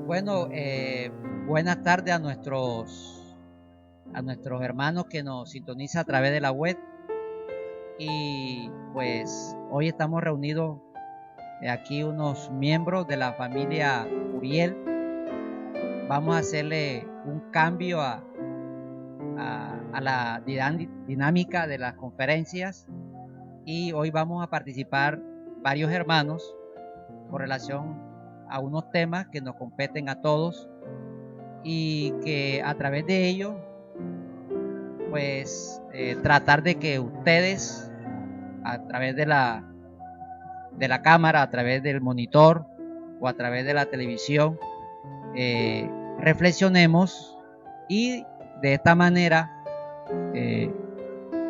Bueno, buenas tardes a nuestros hermanos que nos sintonizan a través de la web. Y pues hoy estamos reunidos aquí unos miembros de la familia Uriel. Vamos a hacerle un cambio a la dinámica de las conferencias, y hoy vamos a participar varios hermanos con relación a unos temas que nos competen a todos, y que a través de ello pues tratar de que ustedes, a través de la cámara, a través del monitor o a través de la televisión, reflexionemos, y de esta manera eh,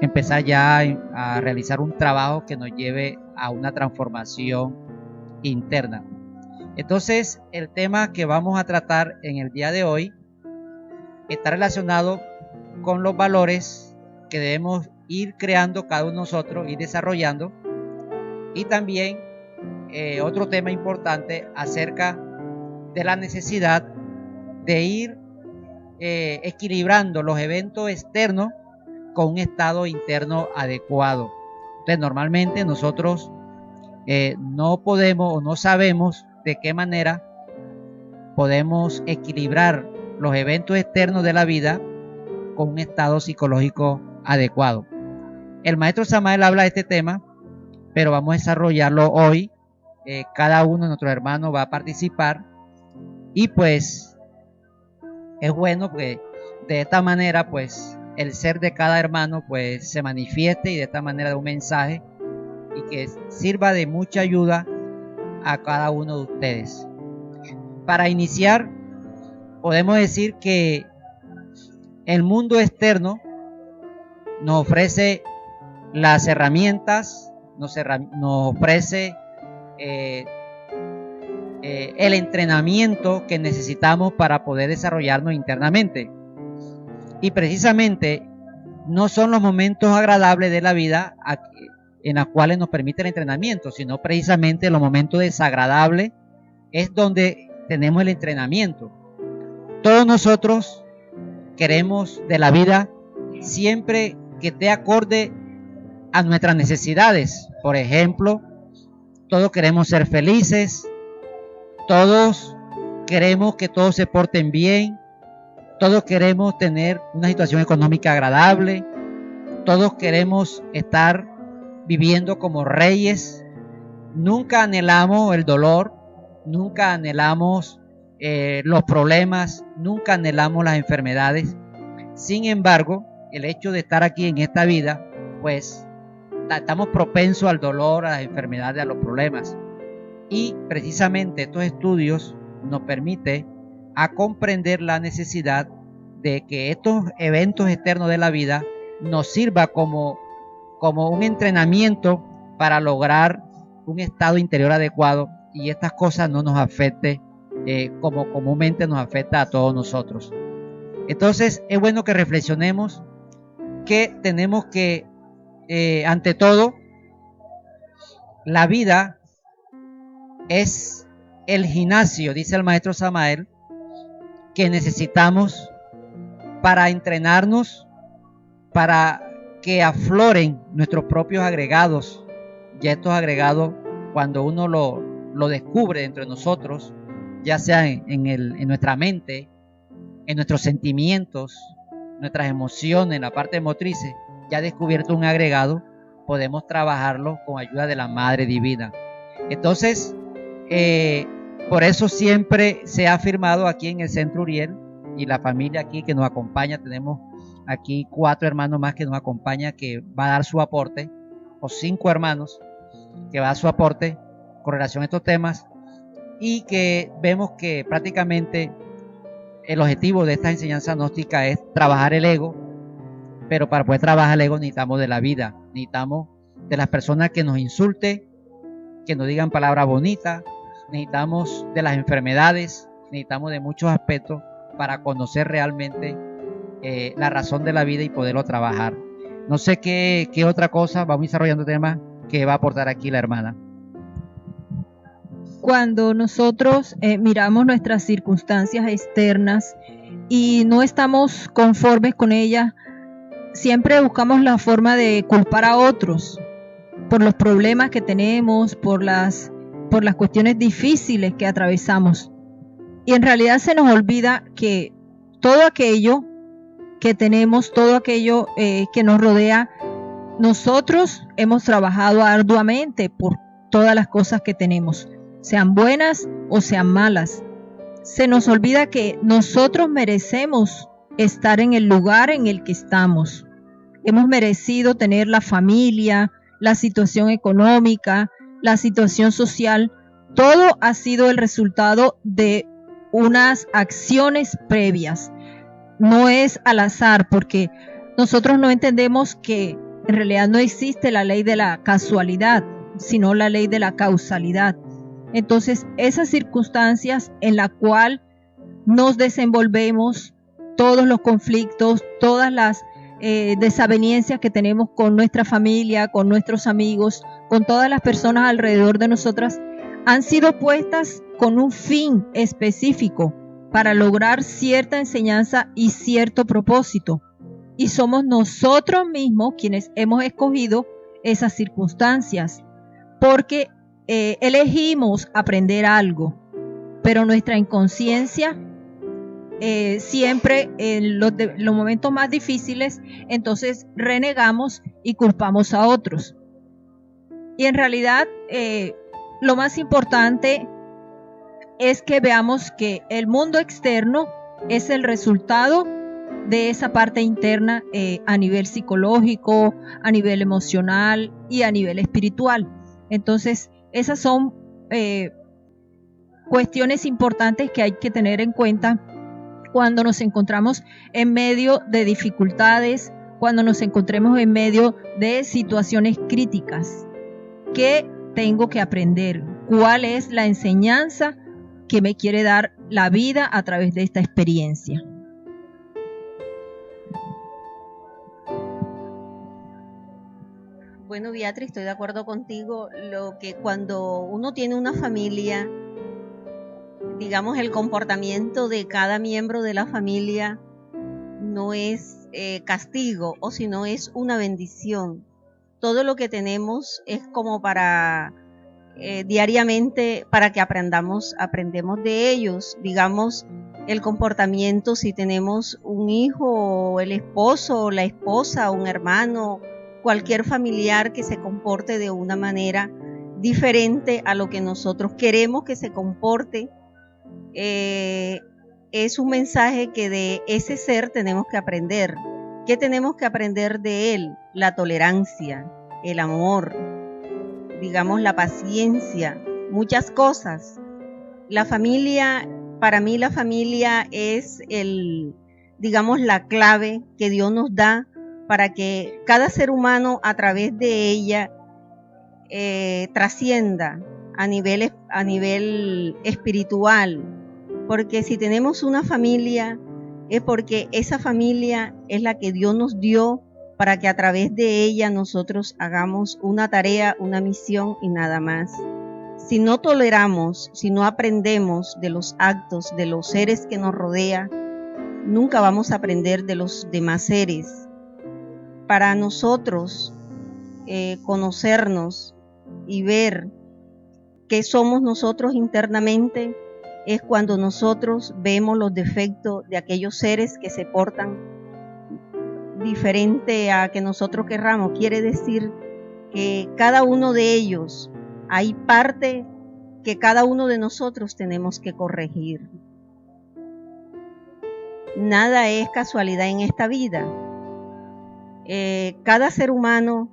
empezar ya a realizar un trabajo que nos lleve a una transformación interna. Entonces, el tema que vamos a tratar en el día de hoy está relacionado con los valores que debemos ir creando cada uno de nosotros y desarrollando, y también otro tema importante acerca de la necesidad de ir equilibrando los eventos externos con un estado interno adecuado. Entonces, normalmente nosotros no podemos o no sabemos de qué manera podemos equilibrar los eventos externos de la vida con un estado psicológico adecuado. El maestro Samael habla de este tema, pero vamos a desarrollarlo hoy. Cada uno de nuestros hermanos va a participar, y pues es bueno que de esta manera pues el ser de cada hermano pues se manifieste, y de esta manera de un mensaje y que sirva de mucha ayuda a cada uno de ustedes. Para iniciar, podemos decir que el mundo externo nos ofrece las herramientas, nos ofrece el entrenamiento que necesitamos para poder desarrollarnos internamente. Y precisamente no son los momentos agradables de la vida en los cuales nos permite el entrenamiento, sino precisamente los momentos desagradables es donde tenemos el entrenamiento. Todos nosotros queremos de la vida siempre que esté acorde a nuestras necesidades. Por ejemplo, todos queremos ser felices, todos queremos que todos se porten bien, todos queremos tener una situación económica agradable, todos queremos estar viviendo como reyes. Nunca anhelamos el dolor, nunca anhelamos los problemas, nunca anhelamos las enfermedades. Sin embargo, el hecho de estar aquí en esta vida, pues estamos propensos al dolor, a las enfermedades, a los problemas. Y precisamente estos estudios nos permiten a comprender la necesidad de que estos eventos externos de la vida nos sirva como un entrenamiento para lograr un estado interior adecuado, y estas cosas no nos afecten como comúnmente nos afecta a todos nosotros. Entonces es bueno que reflexionemos que tenemos que ante todo, la vida es el gimnasio, dice el maestro Samael, que necesitamos para entrenarnos, para que afloren nuestros propios agregados. Ya estos agregados, cuando uno lo descubre dentro de nosotros, ya sea en nuestra mente, en nuestros sentimientos, nuestras emociones, en la parte motriz, ya descubierto un agregado, podemos trabajarlo con ayuda de la Madre Divina. Entonces, por eso siempre se ha afirmado aquí en el Centro Uriel, y la familia aquí que nos acompaña, tenemos aquí 4 hermanos más que nos acompaña, que va a dar su aporte, o 5 hermanos que va a dar su aporte con relación a estos temas, y que vemos que prácticamente el objetivo de esta enseñanza gnóstica es trabajar el ego, pero para poder trabajar el ego necesitamos de la vida, necesitamos de las personas que nos insulten, que nos digan palabras bonitas, necesitamos de las enfermedades, necesitamos de muchos aspectos para conocer realmente la razón de la vida y poderlo trabajar. No sé qué otra cosa, vamos desarrollando temas que va a aportar aquí la hermana. cuando nosotros miramos nuestras circunstancias externas y no estamos conformes con ellas, siempre buscamos la forma de culpar a otros por los problemas que tenemos, por las cuestiones difíciles que atravesamos. Y en realidad se nos olvida que todo aquello que tenemos, todo aquello que nos rodea, nosotros hemos trabajado arduamente por todas las cosas que tenemos, sean buenas o sean malas. Se nos olvida que nosotros merecemos estar en el lugar en el que estamos. Hemos merecido tener la familia, la situación económica, la situación social. Todo ha sido el resultado de unas acciones previas. No es al azar, porque nosotros no entendemos que en realidad no existe la ley de la casualidad, sino la ley de la causalidad. Entonces, esas circunstancias en la cual nos desenvolvemos, todos los conflictos, todas las desavenencias que tenemos con nuestra familia, con nuestros amigos, con todas las personas alrededor de nosotras, han sido puestas con un fin específico para lograr cierta enseñanza y cierto propósito. Y somos nosotros mismos quienes hemos escogido esas circunstancias, porque elegimos aprender algo, pero nuestra inconsciencia siempre en los momentos más difíciles, entonces renegamos y culpamos a otros. Y en realidad lo más importante es que veamos que el mundo externo es el resultado de esa parte interna a nivel psicológico, a nivel emocional y a nivel espiritual. Entonces, esas son cuestiones importantes que hay que tener en cuenta cuando nos encontramos en medio de dificultades, cuando nos encontremos en medio de situaciones críticas. ¿Qué tengo que aprender? ¿Cuál es la enseñanza que me quiere dar la vida a través de esta experiencia? Bueno, Beatriz, estoy de acuerdo contigo. Lo que cuando uno tiene una familia, digamos, el comportamiento de cada miembro de la familia no es castigo, o si no es una bendición. Todo lo que tenemos es como para diariamente, para que aprendemos de ellos. Digamos, el comportamiento, si tenemos un hijo, o el esposo, o la esposa, un hermano, cualquier familiar que se comporte de una manera diferente a lo que nosotros queremos que se comporte, es un mensaje que de ese ser tenemos que aprender. ¿Qué tenemos que aprender de él? La tolerancia, el amor, digamos la paciencia, muchas cosas. La familia, para mí la familia es digamos la clave que Dios nos da para que cada ser humano a través de ella trascienda a nivel espiritual, porque si tenemos una familia es porque esa familia es la que Dios nos dio para que a través de ella nosotros hagamos una tarea, una misión y nada más. Si no toleramos, si no aprendemos de los actos de los seres que nos rodean, nunca vamos a aprender de los demás seres. Para nosotros conocernos y ver qué somos nosotros internamente es cuando nosotros vemos los defectos de aquellos seres que se portan diferente a que nosotros querramos. Quiere decir que cada uno de ellos hay parte que cada uno de nosotros tenemos que corregir. Nada es casualidad en esta vida. Cada ser humano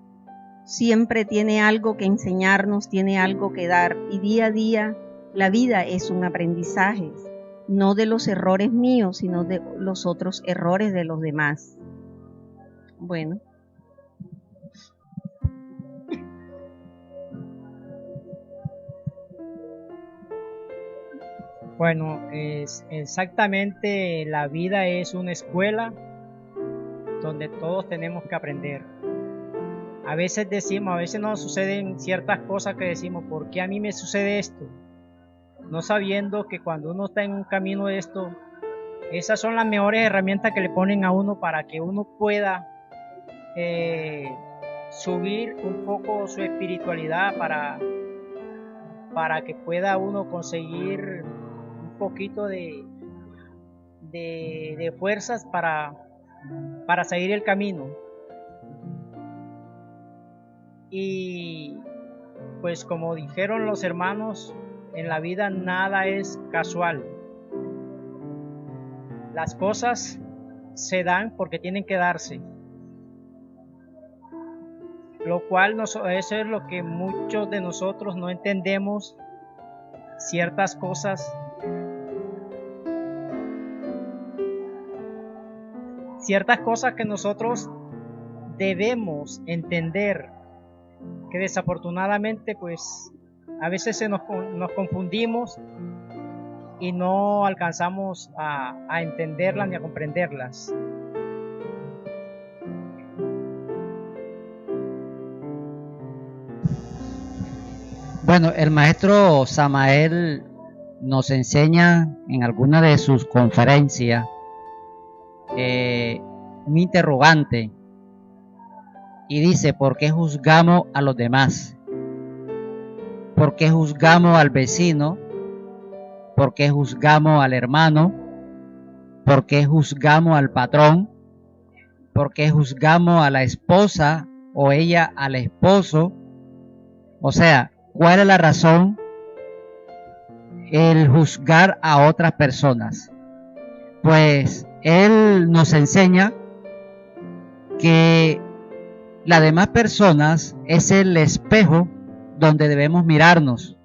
siempre tiene algo que enseñarnos, tiene algo que dar, y día a día la vida es un aprendizaje, no de los errores míos, sino de los otros errores de los demás. Bueno. Bueno, exactamente, la vida es una escuela donde todos tenemos que aprender. A veces nos suceden ciertas cosas que decimos, ¿por qué a mí me sucede esto? no sabiendo que cuando uno está en un camino de esto, esas son las mejores herramientas que le ponen a uno para que uno pueda subir un poco su espiritualidad, para que pueda uno conseguir un poquito de fuerzas para seguir el camino. Y pues como dijeron los hermanos, en la vida nada es casual. Las cosas se dan porque tienen que darse. Lo cual eso es lo que muchos de nosotros no entendemos, ciertas cosas. Ciertas cosas que nosotros debemos entender, que desafortunadamente pues a veces nos confundimos y no alcanzamos a entenderlas ni a comprenderlas. Bueno, el maestro Samael nos enseña en alguna de sus conferencias un interrogante y dice: ¿por qué juzgamos a los demás? ¿Por qué juzgamos al vecino? ¿Por qué juzgamos al hermano? ¿Por qué juzgamos al patrón? ¿Por qué juzgamos a la esposa o ella al esposo? O sea, ¿cuál es la razón el juzgar a otras personas? Pues él nos enseña que las demás personas es el espejo donde debemos mirarnos.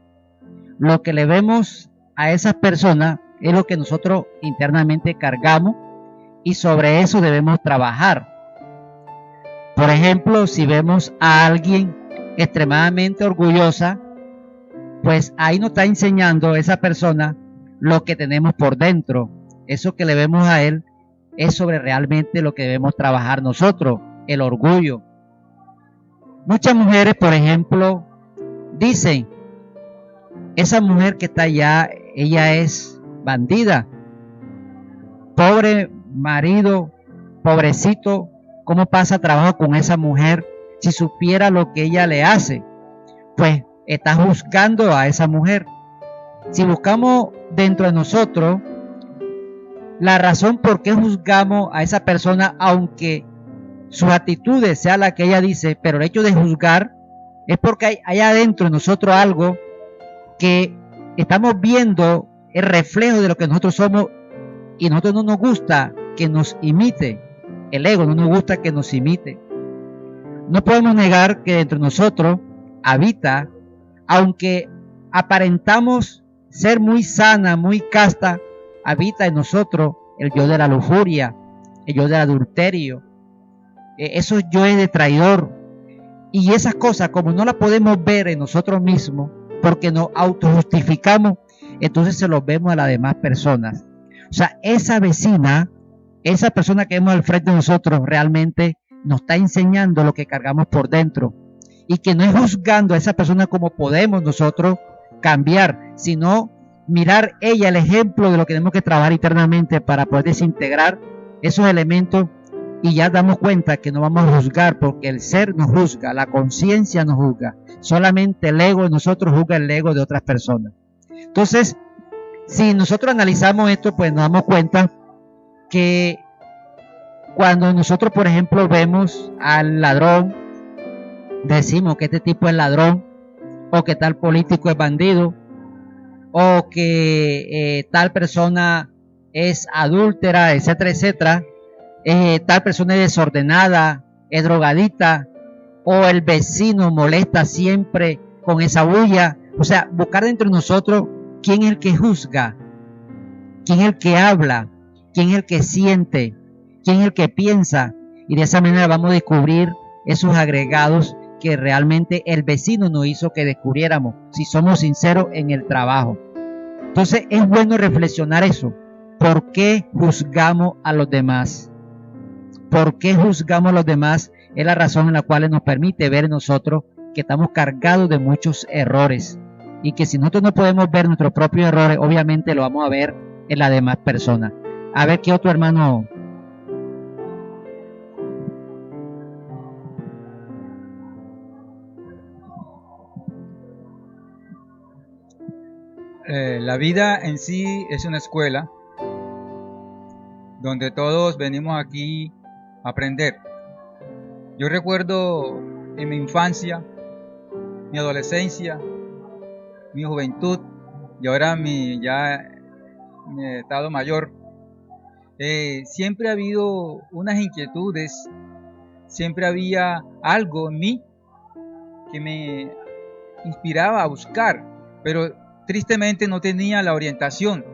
Lo que le vemos a esas personas es lo que nosotros internamente cargamos y sobre eso debemos trabajar. Por ejemplo, si vemos a alguien extremadamente orgullosa, pues ahí nos está enseñando esa persona lo que tenemos por dentro. Eso que le vemos a él es sobre realmente lo que debemos trabajar nosotros, el orgullo. Muchas mujeres, por ejemplo, dicen: esa mujer que está allá, ella es bandida. Pobre marido, pobrecito, ¿cómo pasa trabajo con esa mujer? Si supiera lo que ella le hace, pues está juzgando a esa mujer. Si buscamos dentro de nosotros la razón por qué juzgamos a esa persona, aunque sus actitudes sean las que ella dice, pero el hecho de juzgar es porque hay adentro de nosotros algo que estamos viendo el reflejo de lo que nosotros somos y a nosotros no nos gusta que nos imite. El ego no nos gusta que nos imite. No podemos negar que dentro de nosotros habita, aunque aparentamos ser muy sana, muy casta, habita en nosotros el yo de la lujuria, el yo del adulterio, esos yoes de traidor. Y esas cosas, como no las podemos ver en nosotros mismos, porque nos autojustificamos, entonces se los vemos a las demás personas. O sea, esa vecina, esa persona que vemos al frente de nosotros, realmente nos está enseñando lo que cargamos por dentro. Y que no es juzgando a esa persona como podemos nosotros cambiar, sino mirar ella el ejemplo de lo que tenemos que trabajar internamente para poder desintegrar esos elementos, y ya damos cuenta que no vamos a juzgar, porque el ser nos juzga, la conciencia nos juzga, solamente el ego de nosotros juzga el ego de otras personas. Entonces, si nosotros analizamos esto, pues nos damos cuenta que cuando nosotros, por ejemplo, vemos al ladrón, decimos que este tipo es ladrón, o que tal político es bandido, o que tal persona es adúltera, etcétera, etcétera, tal persona es desordenada, es drogadita, o el vecino molesta siempre con esa bulla. O sea, buscar dentro de nosotros quién es el que juzga, quién es el que habla, quién es el que siente, quién es el que piensa, y de esa manera vamos a descubrir esos agregados que realmente el vecino nos hizo que descubriéramos, si somos sinceros en el trabajo. Entonces es bueno reflexionar eso. ¿Por qué juzgamos a los demás? ¿Por qué juzgamos a los demás? Es la razón en la cual nos permite ver en nosotros que estamos cargados de muchos errores. y que si nosotros no podemos ver nuestros propios errores, obviamente lo vamos a ver en las demás personas. A ver qué otro hermano. La vida en sí es una escuela donde todos venimos aquí a aprender. Yo recuerdo en mi infancia, mi adolescencia, mi juventud y ahora mi estado mayor, siempre ha habido unas inquietudes, siempre había algo en mí que me inspiraba a buscar, pero tristemente no tenía la orientación.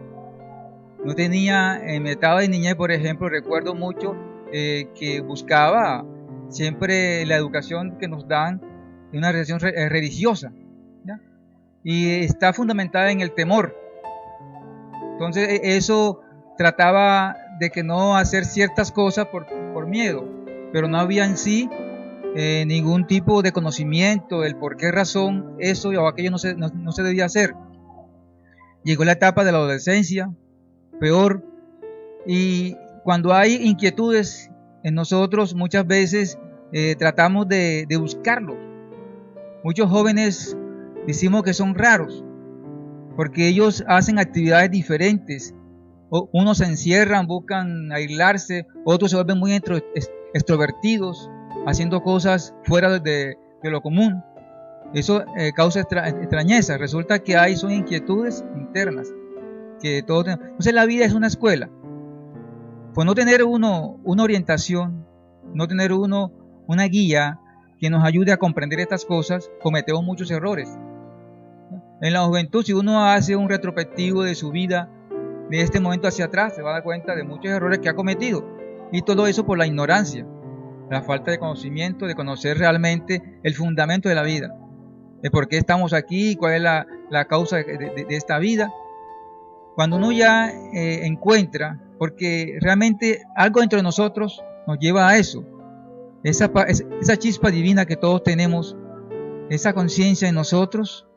No tenía, en mi etapa de niñez, por ejemplo, recuerdo mucho que buscaba siempre la educación que nos dan en una religión religiosa, ¿ya? Y está fundamentada en el temor. Entonces eso trataba de que no hacer ciertas cosas por miedo, pero no había en sí ningún tipo de conocimiento del por qué razón eso o aquello no se debía hacer. Llegó la etapa de la adolescencia, peor, y cuando hay inquietudes en nosotros muchas veces tratamos de buscarlo. Muchos jóvenes decimos que son raros porque ellos hacen actividades diferentes. Unos se encierran, buscan aislarse, otros se vuelven muy extrovertidos, haciendo cosas fuera de lo común. Eso causa extrañeza. Resulta que son inquietudes internas que todos tenemos. Entonces la vida es una escuela. Pues no tener uno una orientación, no tener uno una guía que nos ayude a comprender estas cosas, cometemos muchos errores. En la juventud, si uno hace un retrospectivo de su vida, de este momento hacia atrás, se va a dar cuenta de muchos errores que ha cometido. Y todo eso por la ignorancia, la falta de conocimiento, de conocer realmente el fundamento de la vida, de por qué estamos aquí, cuál es la causa de esta vida. Cuando uno ya encuentra, porque realmente algo dentro de nosotros nos lleva a eso, esa chispa divina que todos tenemos, esa conciencia en nosotros,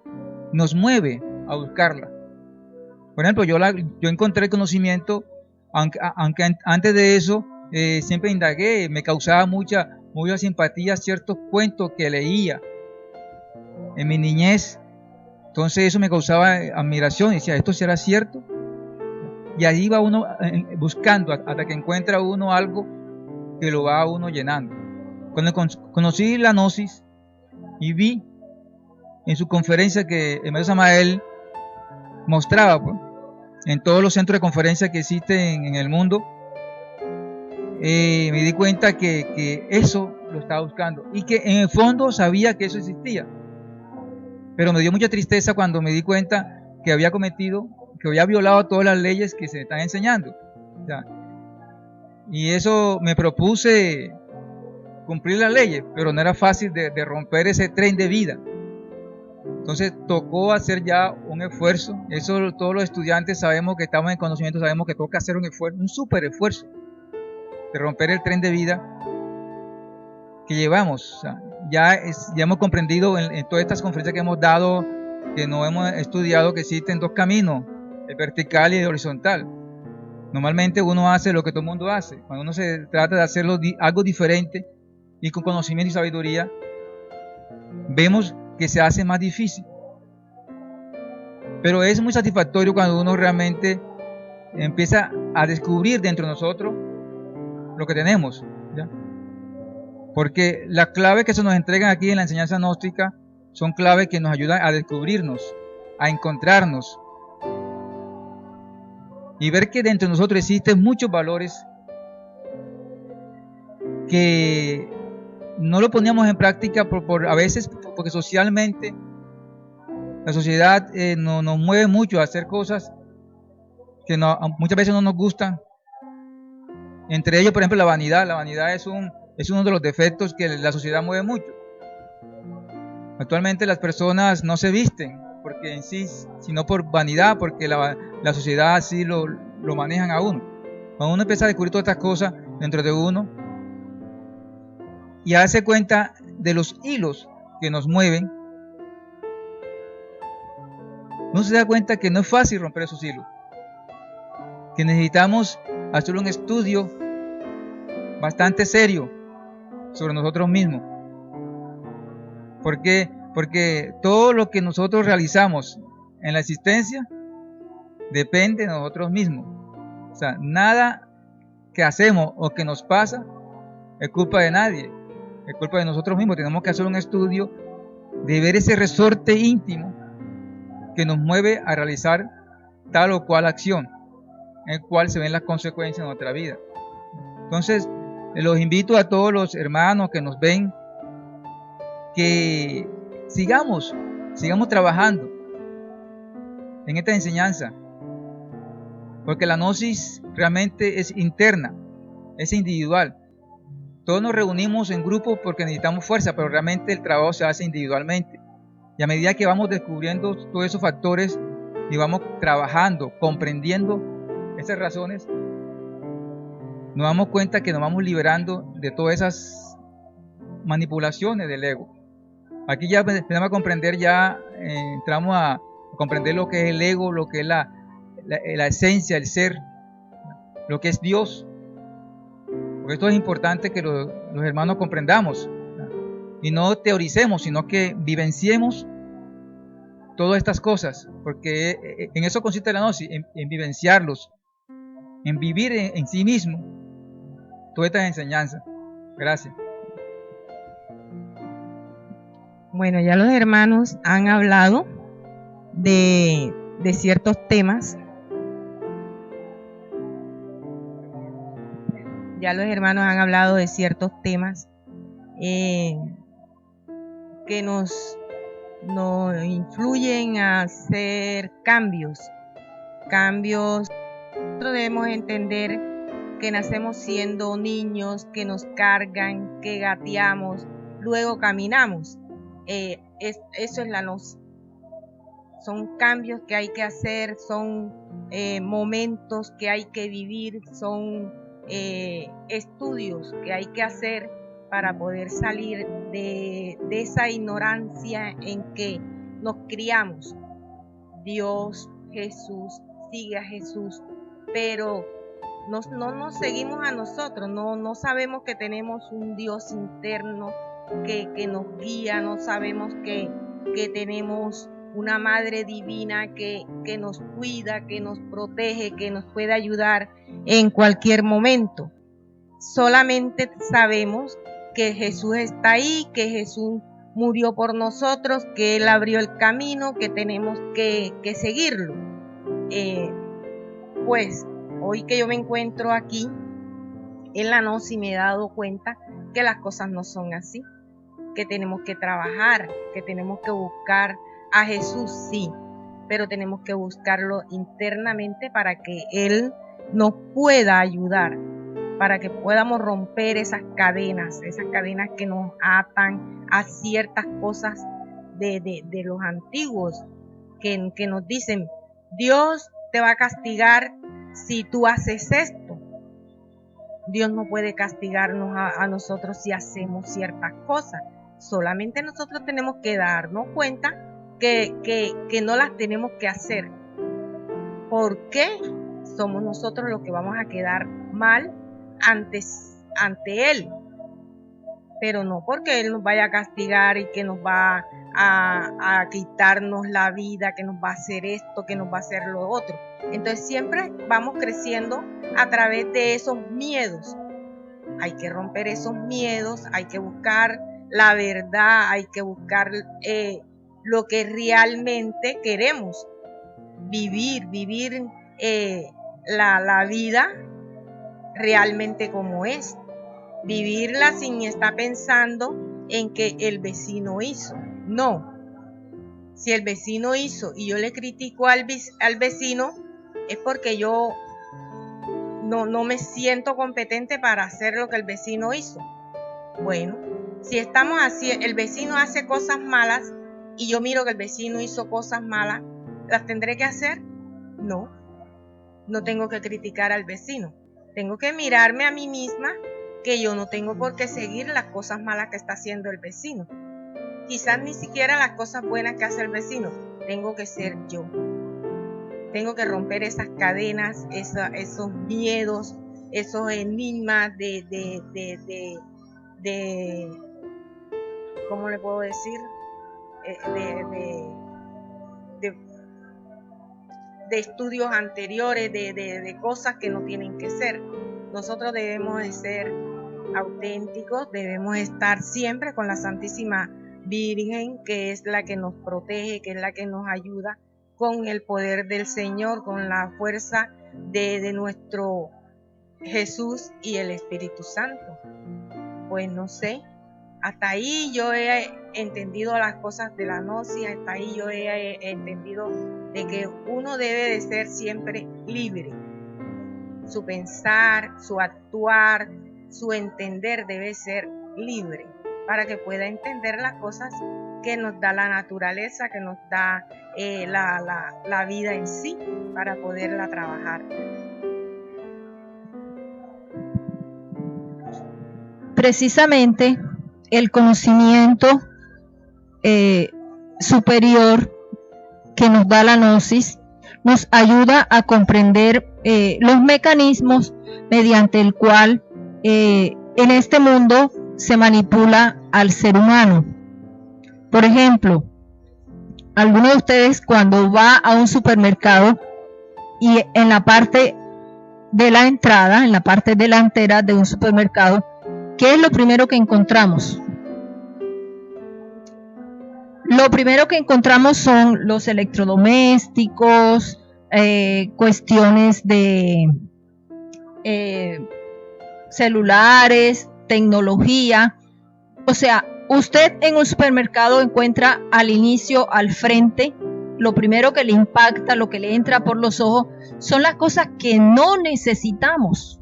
nos mueve a buscarla. Por ejemplo, yo encontré el conocimiento, aunque antes de eso siempre indagué, me causaba mucha simpatía ciertos cuentos que leía en mi niñez. Entonces eso me causaba admiración, y decía, ¿esto será cierto? Y ahí va uno buscando hasta que encuentra uno algo que lo va uno llenando. Cuando conocí la Gnosis y vi en su conferencia que el maestro Samael mostraba, pues, en todos los centros de conferencia que existen en el mundo, me di cuenta que eso lo estaba buscando y que en el fondo sabía que eso existía. Pero me dio mucha tristeza cuando me di cuenta que había violado todas las leyes que se están enseñando. ¿Ya? Y eso me propuse cumplir las leyes, pero no era fácil de romper ese tren de vida. Entonces tocó hacer ya un esfuerzo. Eso todos los estudiantes sabemos que estamos en conocimiento, sabemos que toca hacer un esfuerzo, un súper esfuerzo de romper el tren de vida que llevamos. O sea, ya hemos comprendido en todas estas conferencias que hemos dado, que nos hemos estudiado, que existen dos caminos, el vertical y el horizontal. Normalmente uno hace lo que todo el mundo hace. Cuando uno se trata de hacerlo algo diferente y con conocimiento y sabiduría, vemos que se hace más difícil. Pero es muy satisfactorio cuando uno realmente empieza a descubrir dentro de nosotros lo que tenemos, ¿ya? Porque las claves que se nos entregan aquí en la enseñanza gnóstica son claves que nos ayudan a descubrirnos, a encontrarnos y ver que dentro de nosotros existen muchos valores que no lo poníamos en práctica a veces porque socialmente la sociedad nos mueve mucho a hacer cosas que muchas veces no nos gustan. Entre ellos, por ejemplo, la vanidad. La vanidad es uno de los defectos que la sociedad mueve mucho. Actualmente las personas no se visten porque en sí, sino por vanidad, porque la sociedad así lo manejan a uno. Cuando uno empieza a descubrir todas estas cosas dentro de uno y a darse cuenta de los hilos que nos mueven, no se da cuenta que no es fácil romper esos hilos, que necesitamos hacer un estudio bastante serio sobre nosotros mismos. ¿Por qué? Porque todo lo que nosotros realizamos en la existencia depende de nosotros mismos. O sea, nada que hacemos o que nos pasa es culpa de nadie, es culpa de nosotros mismos. Tenemos que hacer un estudio de ver ese resorte íntimo que nos mueve a realizar tal o cual acción, en el cual se ven las consecuencias de nuestra vida. Entonces, los invito a todos los hermanos que nos ven que sigamos trabajando en esta enseñanza, porque la gnosis realmente es interna, es individual. Todos nos reunimos en grupos porque necesitamos fuerza, pero realmente el trabajo se hace individualmente. Y a medida que vamos descubriendo todos esos factores y vamos trabajando, comprendiendo esas razones, nos damos cuenta que nos vamos liberando de todas esas manipulaciones del ego. Aquí ya empezamos a comprender, entramos a comprender lo que es el ego, lo que es la esencia, el ser, lo que es Dios. Porque esto es importante que los hermanos comprendamos y no teoricemos, sino que vivenciemos todas estas cosas, porque en eso consiste la gnosis, en vivenciarlos, en vivir en sí mismo todas estas enseñanzas. Gracias. Bueno, ya los hermanos han hablado de ciertos temas. Ya los hermanos han hablado de ciertos temas que nos influyen a hacer cambios. Nosotros debemos entender que nacemos siendo niños, que nos cargan, que gateamos, luego caminamos. Eso es la gnosis. Son cambios que hay que hacer, son momentos que hay que vivir, son estudios que hay que hacer para poder salir de esa ignorancia en que nos criamos. Dios, Jesús, sigue a Jesús, pero no nos seguimos a nosotros, no sabemos que tenemos un Dios interno que nos guía, no sabemos que tenemos una madre divina que nos cuida, que nos protege, que nos puede ayudar en cualquier momento. Solamente sabemos que Jesús está ahí, que Jesús murió por nosotros, que Él abrió el camino, que tenemos que seguirlo. Pues hoy que yo me encuentro aquí en la gnosis me he dado cuenta que las cosas no son así, que tenemos que trabajar, que tenemos que buscar a Jesús, sí, pero tenemos que buscarlo internamente para que Él nos pueda ayudar, para que podamos romper esas cadenas que nos atan a ciertas cosas de los antiguos, que nos dicen, Dios te va a castigar si tú haces esto. Dios no puede castigarnos a nosotros si hacemos ciertas cosas. Solamente nosotros tenemos que darnos cuenta que no las tenemos que hacer. ¿Por qué? Somos nosotros los que vamos a quedar mal ante Él. Pero no porque Él nos vaya a castigar y que nos va a quitarnos la vida, que nos va a hacer esto, que nos va a hacer lo otro. Entonces siempre vamos creciendo a través de esos miedos. Hay que romper esos miedos, hay que buscar la verdad, hay que buscar lo que realmente queremos, vivir la vida realmente como es, vivirla sin estar pensando en que el vecino hizo. No, si el vecino hizo y yo le critico al vecino, es porque yo no me siento competente para hacer lo que el vecino hizo. Bueno, si estamos así, el vecino hace cosas malas y yo miro que el vecino hizo cosas malas, ¿las tendré que hacer? No tengo que criticar al vecino. Tengo que mirarme a mí misma, que yo no tengo por qué seguir las cosas malas que está haciendo el vecino. Quizás ni siquiera las cosas buenas que hace el vecino. Tengo que ser yo. tengo que romper esas cadenas, esos miedos, esos enigmas de ¿cómo le puedo decir? De estudios anteriores, de cosas que no tienen que ser. Nosotros debemos de ser auténticos, debemos estar siempre con la Santísima Virgen, que es la que nos protege, que es la que nos ayuda, con el poder del Señor, con la fuerza de nuestro Jesús y el Espíritu Santo. Pues no sé, hasta ahí yo he entendido las cosas de la gnosis, hasta ahí yo he entendido de que uno debe de ser siempre libre. Su pensar, su actuar, su entender debe ser libre para que pueda entender las cosas que nos da la naturaleza, que nos da la vida en sí, para poderla trabajar. Precisamente el conocimiento superior que nos da la gnosis nos ayuda a comprender los mecanismos mediante el cual en este mundo se manipula al ser humano. Por ejemplo, alguno de ustedes cuando va a un supermercado y en la parte de la entrada, en la parte delantera de un supermercado, ¿qué es lo primero que encontramos? Lo primero que encontramos son los electrodomésticos, cuestiones de celulares, tecnología. O sea, usted en un supermercado encuentra al inicio, al frente, lo primero que le impacta, lo que le entra por los ojos, son las cosas que no necesitamos.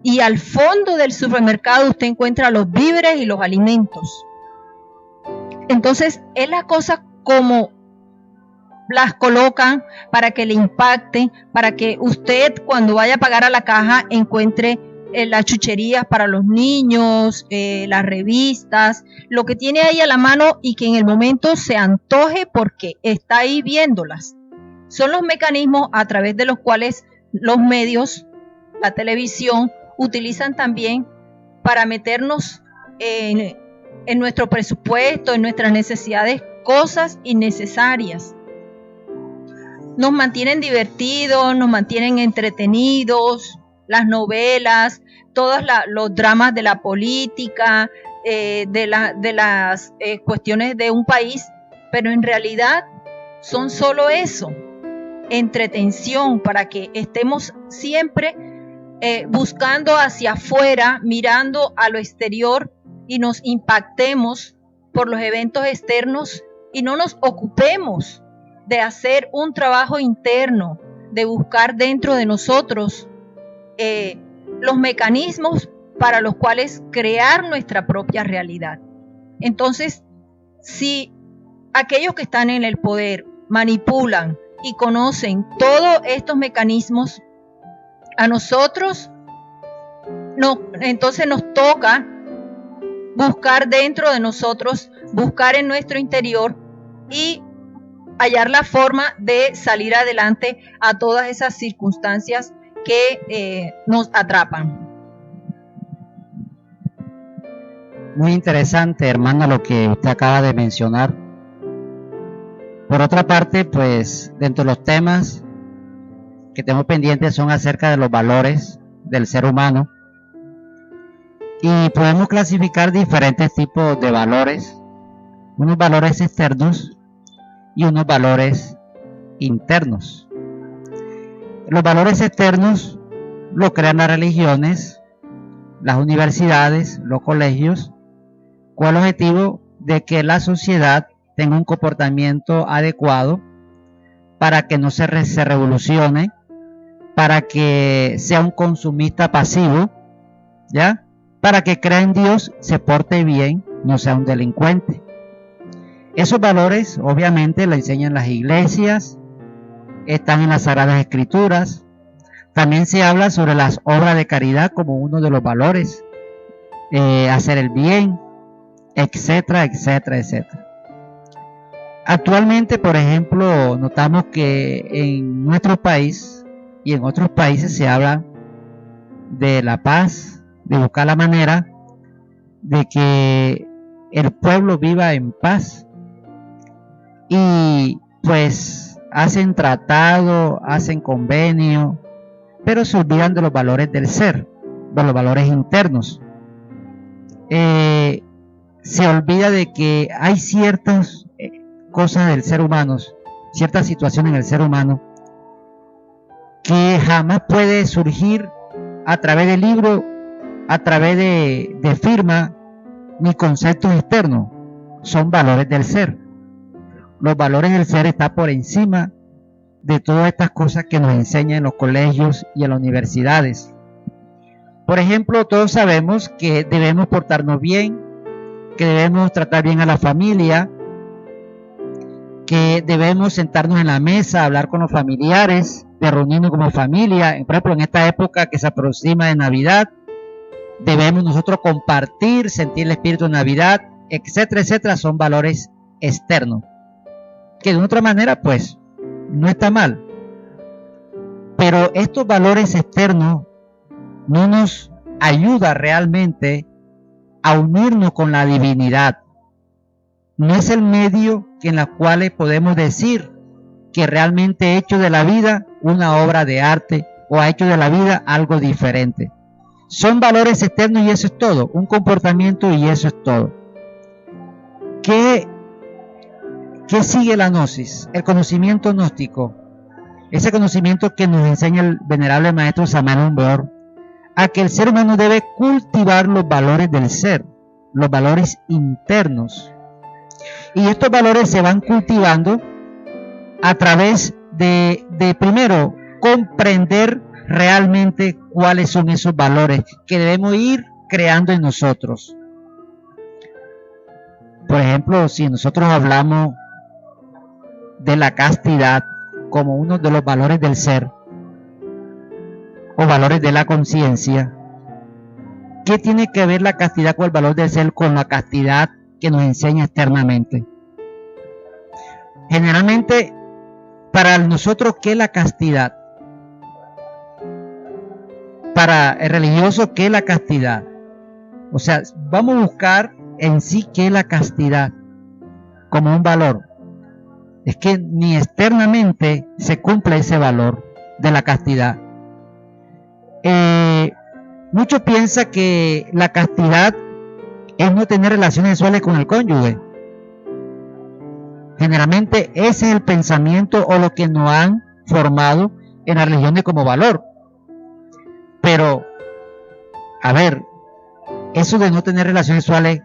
Y al fondo del supermercado usted encuentra los víveres y los alimentos. Entonces, es la cosa como las colocan para que le impacten, para que usted cuando vaya a pagar a la caja encuentre las chucherías para los niños, las revistas, lo que tiene ahí a la mano y que en el momento se antoje porque está ahí viéndolas. Son los mecanismos a través de los cuales los medios, la televisión, utilizan también para meternos en nuestro presupuesto, en nuestras necesidades, cosas innecesarias. Nos mantienen divertidos, nos mantienen entretenidos, las novelas, todos los dramas de la política, de las cuestiones de un país, pero en realidad son solo eso, entretención, para que estemos siempre buscando hacia afuera, mirando a lo exterior y nos impactemos por los eventos externos y no nos ocupemos de hacer un trabajo interno, de buscar dentro de nosotros los mecanismos para los cuales crear nuestra propia realidad. Entonces, si aquellos que están en el poder manipulan y conocen todos estos mecanismos, a nosotros entonces nos toca buscar dentro de nosotros, buscar en nuestro interior y hallar la forma de salir adelante a todas esas circunstancias que nos atrapan. Muy interesante, hermana, lo que usted acaba de mencionar. Por otra parte, pues dentro de los temas que tengo pendientes son acerca de los valores del ser humano, y podemos clasificar diferentes tipos de valores, unos valores externos y unos valores internos. Los valores externos los crean las religiones, las universidades, los colegios, con el objetivo de que la sociedad tenga un comportamiento adecuado para que no se revolucione, para que sea un consumista pasivo, ¿ya? Para que crea en Dios, se porte bien, no sea un delincuente. Esos valores obviamente lo enseñan las iglesias, están en las Sagradas Escrituras. También se habla sobre las obras de caridad como uno de los valores, hacer el bien, etcétera, etcétera, etcétera. Actualmente, por ejemplo, notamos que en nuestro país y en otros países se habla de la paz, de buscar la manera de que el pueblo viva en paz. Y pues hacen tratado, hacen convenio, pero se olvidan de los valores del ser, de los valores internos. Se olvida de que hay ciertas cosas del ser humano, ciertas situaciones en el ser humano, que jamás puede surgir a través de libro, a través de firma, ni conceptos externos. Son valores del ser. Los valores del ser están por encima de todas estas cosas que nos enseñan en los colegios y en las universidades. Por ejemplo, todos sabemos que debemos portarnos bien, que debemos tratar bien a la familia, que debemos sentarnos en la mesa, hablar con los familiares, de reunirnos como familia. Por ejemplo, en esta época que se aproxima de Navidad, debemos nosotros compartir, sentir el espíritu de Navidad, etcétera, etcétera. Son valores externos, que de otra manera, pues, no está mal. Pero estos valores externos no nos ayudan realmente a unirnos con la divinidad. No es el medio en el cual podemos decir que realmente he hecho de la vida una obra de arte o ha hecho de la vida algo diferente. Son valores externos y eso es todo, un comportamiento y eso es todo. ¿Qué sigue la gnosis? El conocimiento gnóstico. Ese conocimiento que nos enseña el venerable maestro Samuel Umbor, a que el ser humano debe cultivar los valores del ser, los valores internos. Y estos valores se van cultivando a través de primero, comprender realmente cuáles son esos valores que debemos ir creando en nosotros. Por ejemplo, si nosotros hablamos de la castidad como uno de los valores del ser o valores de la conciencia, ¿qué tiene que ver la castidad con el valor del ser con la castidad que nos enseña externamente? Generalmente, para nosotros, ¿qué es la castidad? Para el religioso, ¿qué es la castidad? O sea, vamos a buscar en sí qué es la castidad como un valor. Es que ni externamente se cumple ese valor de la castidad. Muchos piensan que la castidad es no tener relaciones sexuales con el cónyuge. Generalmente ese es el pensamiento o lo que nos han formado en la religión como valor. Pero, a ver, eso de no tener relaciones sexuales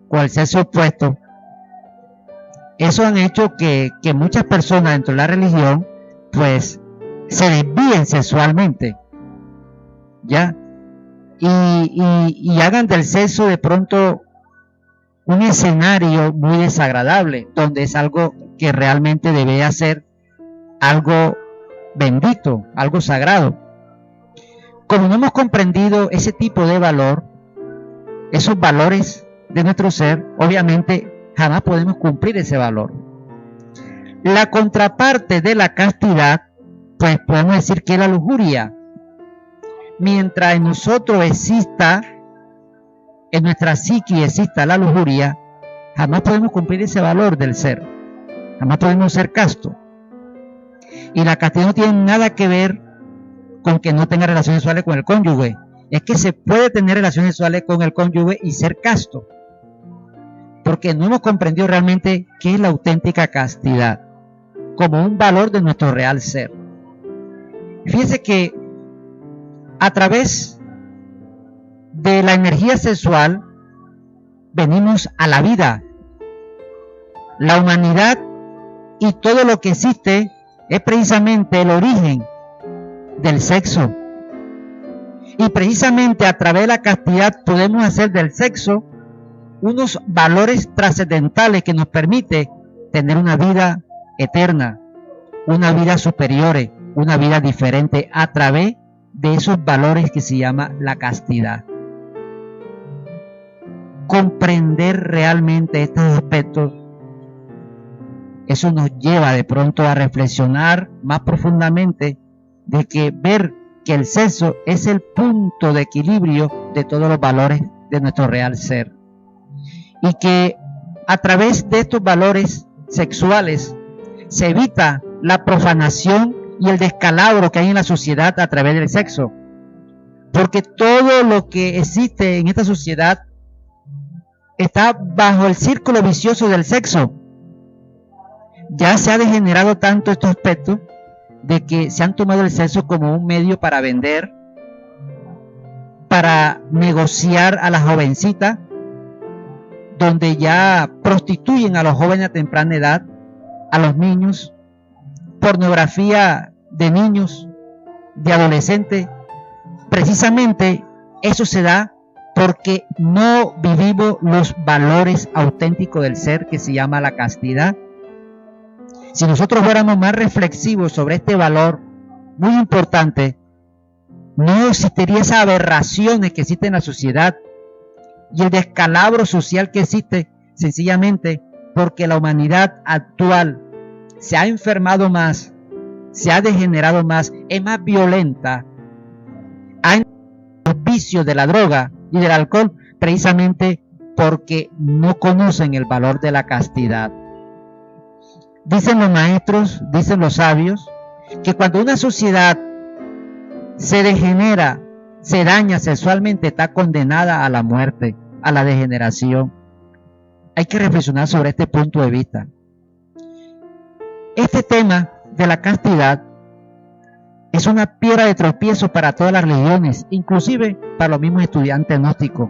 con el sexo opuesto, eso han hecho que muchas personas dentro de la religión pues se desvíen sexualmente, ¿ya? Y hagan del sexo de pronto un escenario muy desagradable, donde es algo que realmente debe ser algo bendito, algo sagrado. Como no hemos comprendido ese tipo de valor, esos valores de nuestro ser, obviamente jamás podemos cumplir ese valor. La contraparte de la castidad, pues podemos decir que es la lujuria. Mientras en nosotros exista, en nuestra psique exista la lujuria, jamás podemos cumplir ese valor del ser. Jamás podemos ser castos. Y la castidad no tiene nada que ver con que no tenga relaciones sexuales con el cónyuge. Es que se puede tener relaciones sexuales con el cónyuge y ser casto. Porque no hemos comprendido realmente qué es la auténtica castidad como un valor de nuestro real ser. Fíjense que a través de la energía sexual venimos a la vida. La humanidad y todo lo que existe es precisamente el origen del sexo. Y precisamente a través de la castidad podemos hacer del sexo unos valores trascendentales que nos permite tener una vida eterna, una vida superior, una vida diferente a través de esos valores que se llama la castidad. Comprender realmente estos aspectos eso nos lleva de pronto a reflexionar más profundamente de que ver que el sexo es el punto de equilibrio de todos los valores de nuestro real ser. Y que a través de estos valores sexuales se evita la profanación y el descalabro que hay en la sociedad a través del sexo. Porque todo lo que existe en esta sociedad está bajo el círculo vicioso del sexo. Ya se ha degenerado tanto estos aspectos de que se han tomado el sexo como un medio para vender, para negociar a las jovencitas, donde ya prostituyen a los jóvenes a temprana edad, a los niños, pornografía de niños, de adolescentes. Precisamente eso se da porque no vivimos los valores auténticos del ser, que se llama la castidad. Si nosotros fuéramos más reflexivos sobre este valor muy importante, no existiría esas aberraciones que existen en la sociedad y el descalabro social que existe, sencillamente porque la humanidad actual se ha enfermado más, se ha degenerado más, es más violenta, hay los vicios de la droga y del alcohol, precisamente porque no conocen el valor de la castidad. Dicen los maestros, dicen los sabios, que cuando una sociedad se degenera, se daña sexualmente, está condenada a la muerte, a la degeneración. Hay que reflexionar sobre este punto de vista. Este tema de la castidad es una piedra de tropiezo para todas las religiones, inclusive para los mismos estudiantes gnósticos,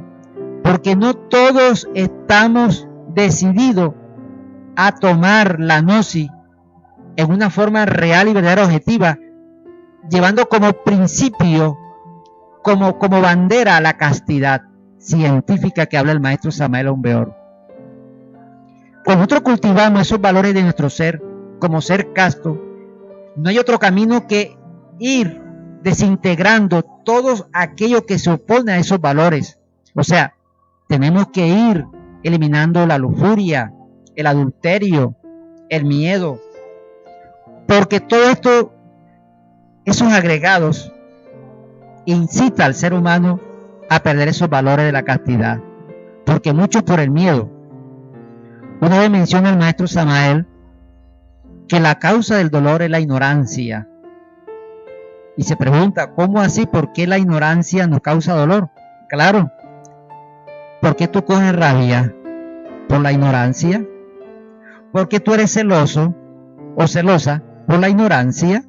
porque no todos estamos decididos a tomar la gnosis en una forma real y verdadera objetiva, llevando como principio, como bandera la castidad científica que habla el maestro Samael Aun Weor. Cuando nosotros cultivamos esos valores de nuestro ser, como ser casto, no hay otro camino que ir desintegrando todo aquello que se opone a esos valores. O sea, tenemos que ir eliminando la lujuria, el adulterio, el miedo, porque todo esto, esos agregados, incita al ser humano a perder esos valores de la castidad, porque muchos por el miedo. Una vez menciona el maestro Samael que la causa del dolor es la ignorancia, y se pregunta, ¿cómo así? ¿Por qué la ignorancia nos causa dolor? Claro, ¿por qué tú coges rabia? ¿Por la ignorancia? ¿Por qué tú eres celoso o celosa? ¿Por la ignorancia?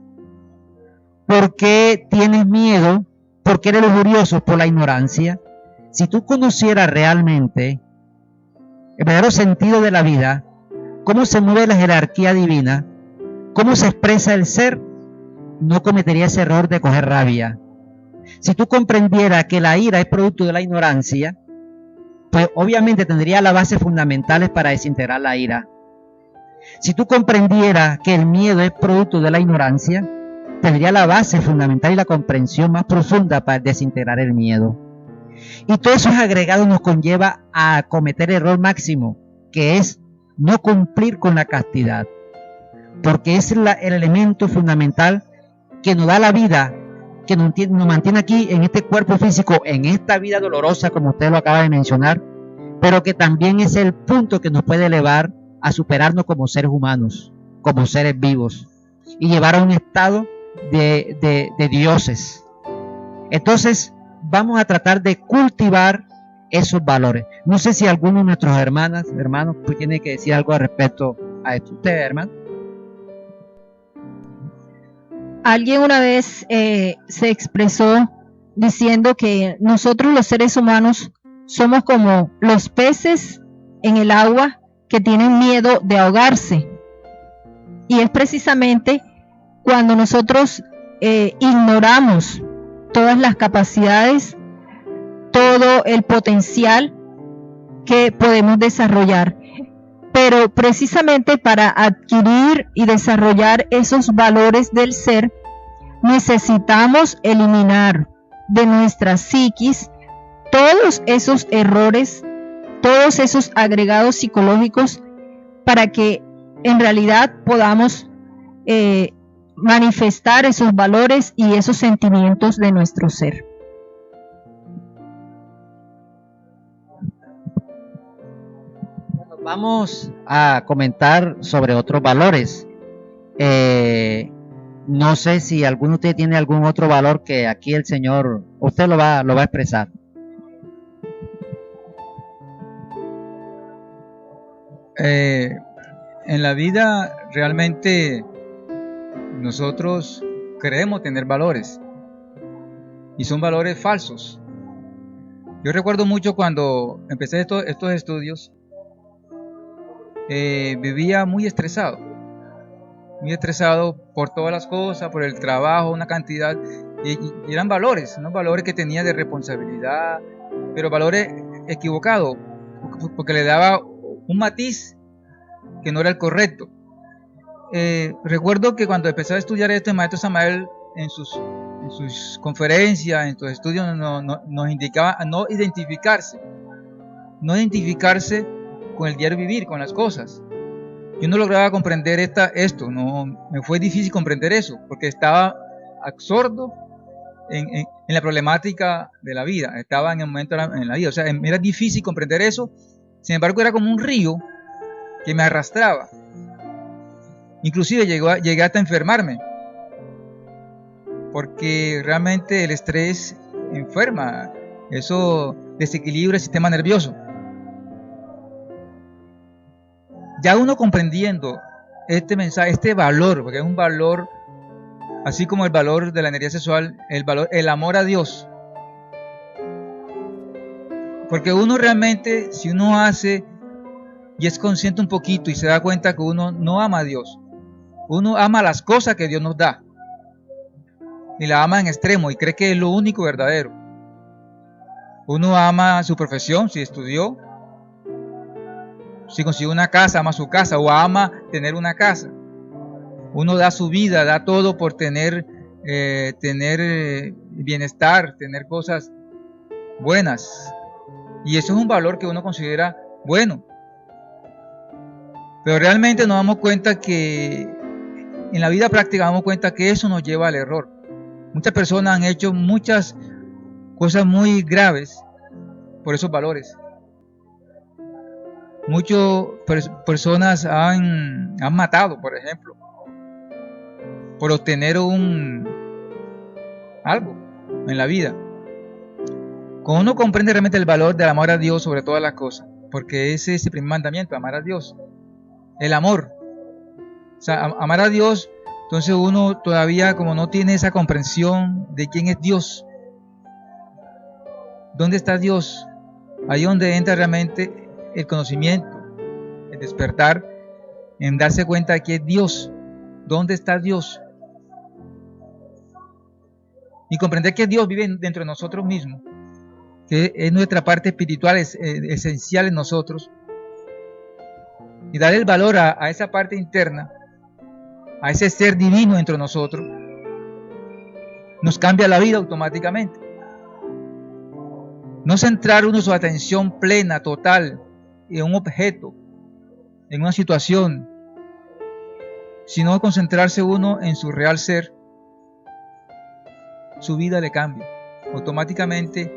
¿Por qué tienes miedo? ¿Por qué eres lujurioso? Por la ignorancia. Si tú conocieras realmente el verdadero sentido de la vida, cómo se mueve la jerarquía divina, cómo se expresa el ser, no cometerías ese error de coger rabia. Si tú comprendieras que la ira es producto de la ignorancia, pues obviamente tendría las bases fundamentales para desintegrar la ira. Si tú comprendieras que el miedo es producto de la ignorancia, tendría la base fundamental y la comprensión más profunda para desintegrar el miedo. Y todos esos agregados nos conlleva a cometer el error máximo, que es no cumplir con la castidad, porque es el elemento fundamental que nos da la vida, que nos mantiene aquí en este cuerpo físico, en esta vida dolorosa, como usted lo acaba de mencionar, pero que también es el punto que nos puede elevar a superarnos como seres humanos, como seres vivos, y llevar a un estado de dioses. Entonces, vamos a tratar de cultivar esos valores. No sé si alguno de nuestros hermanos, pues tiene que decir algo al respecto a esto. ¿Usted, hermano? Alguien una vez se expresó diciendo que nosotros los seres humanos somos como los peces en el agua que tienen miedo de ahogarse. Y es precisamente cuando nosotros ignoramos todas las capacidades, todo el potencial que podemos desarrollar. Pero precisamente para adquirir y desarrollar esos valores del ser, necesitamos eliminar de nuestra psiquis todos esos errores, todos esos agregados psicológicos, para que en realidad podamos manifestar esos valores y esos sentimientos de nuestro ser. Bueno, vamos a comentar sobre otros valores. No sé si alguno de ustedes tiene algún otro valor que aquí el Señor, usted lo va a expresar. En la vida realmente nosotros creemos tener valores y son valores falsos. Yo recuerdo mucho cuando empecé estos estudios, vivía muy estresado por todas las cosas, por el trabajo, una cantidad, y eran valores, unos valores que tenía de responsabilidad, pero valores equivocados, porque le daba un matiz que no era el correcto. Recuerdo que cuando empecé a estudiar esto, el maestro Samael en sus conferencias, en sus estudios, nos indicaba a no identificarse con el diario vivir, con las cosas. Yo no lograba comprender esto, me fue difícil comprender eso, porque estaba absorto en la problemática de la vida, estaba en el momento en la vida, o sea, me era difícil comprender eso. Sin embargo, era como un río que me arrastraba. Inclusive llegué hasta enfermarme, porque realmente el estrés enferma, eso desequilibra el sistema nervioso. Ya uno comprendiendo este mensaje, este valor, porque es un valor, así como el valor de la energía sexual, el amor a Dios. Porque uno realmente, si uno hace y es consciente un poquito y se da cuenta que uno no ama a Dios, uno ama las cosas que Dios nos da y la ama en extremo y cree que es lo único verdadero. Uno ama su profesión, si estudió, si consiguió una casa, ama su casa o ama tener una casa. Uno da su vida, da todo por tener bienestar, tener cosas buenas. Y eso es un valor que uno considera bueno. Pero realmente nos damos cuenta que en la vida práctica damos cuenta que eso nos lleva al error. Muchas personas han hecho muchas cosas muy graves por esos valores. Muchas personas han matado, por ejemplo, por obtener algo en la vida. Cuando uno comprende realmente el valor del amor a Dios sobre todas las cosas, porque ese es el primer mandamiento, amar a Dios. El amor. O sea, amar a Dios, entonces uno todavía como no tiene esa comprensión de quién es Dios. ¿Dónde está Dios? Ahí donde entra realmente el conocimiento, el despertar, en darse cuenta de que es Dios. ¿Dónde está Dios? Y comprender que Dios vive dentro de nosotros mismos, que es nuestra parte espiritual, es esencial en nosotros. Y darle el valor a esa parte interna, a ese ser divino dentro de nosotros, nos cambia la vida automáticamente. No centrar uno su atención plena, total, en un objeto, en una situación, sino concentrarse uno en su real ser, su vida le cambia. Automáticamente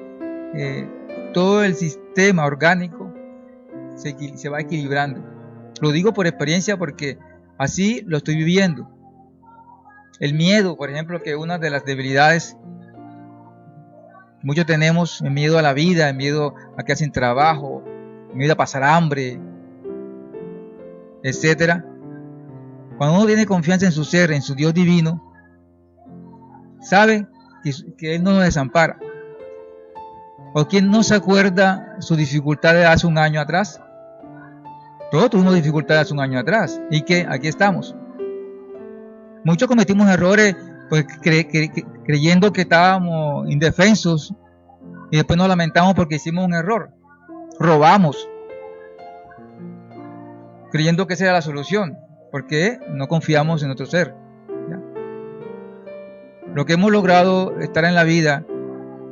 todo el sistema orgánico se va equilibrando. Lo digo por experiencia porque así lo estoy viviendo. El miedo, por ejemplo, que es una de las debilidades muchos tenemos, el miedo a la vida, el miedo a quedar sin trabajo, el miedo a pasar hambre, etcétera. Cuando uno tiene confianza en su ser, en su Dios divino, sabe que Él no nos desampara. ¿O quién no se acuerda sus dificultades hace un año atrás? Todos tuvimos dificultades hace un año atrás y que aquí estamos. Muchos cometimos errores pues, creyendo que estábamos indefensos y después nos lamentamos porque hicimos un error. Robamos, creyendo que esa era la solución, porque no confiamos en nuestro ser. ¿Ya? Lo que hemos logrado estar en la vida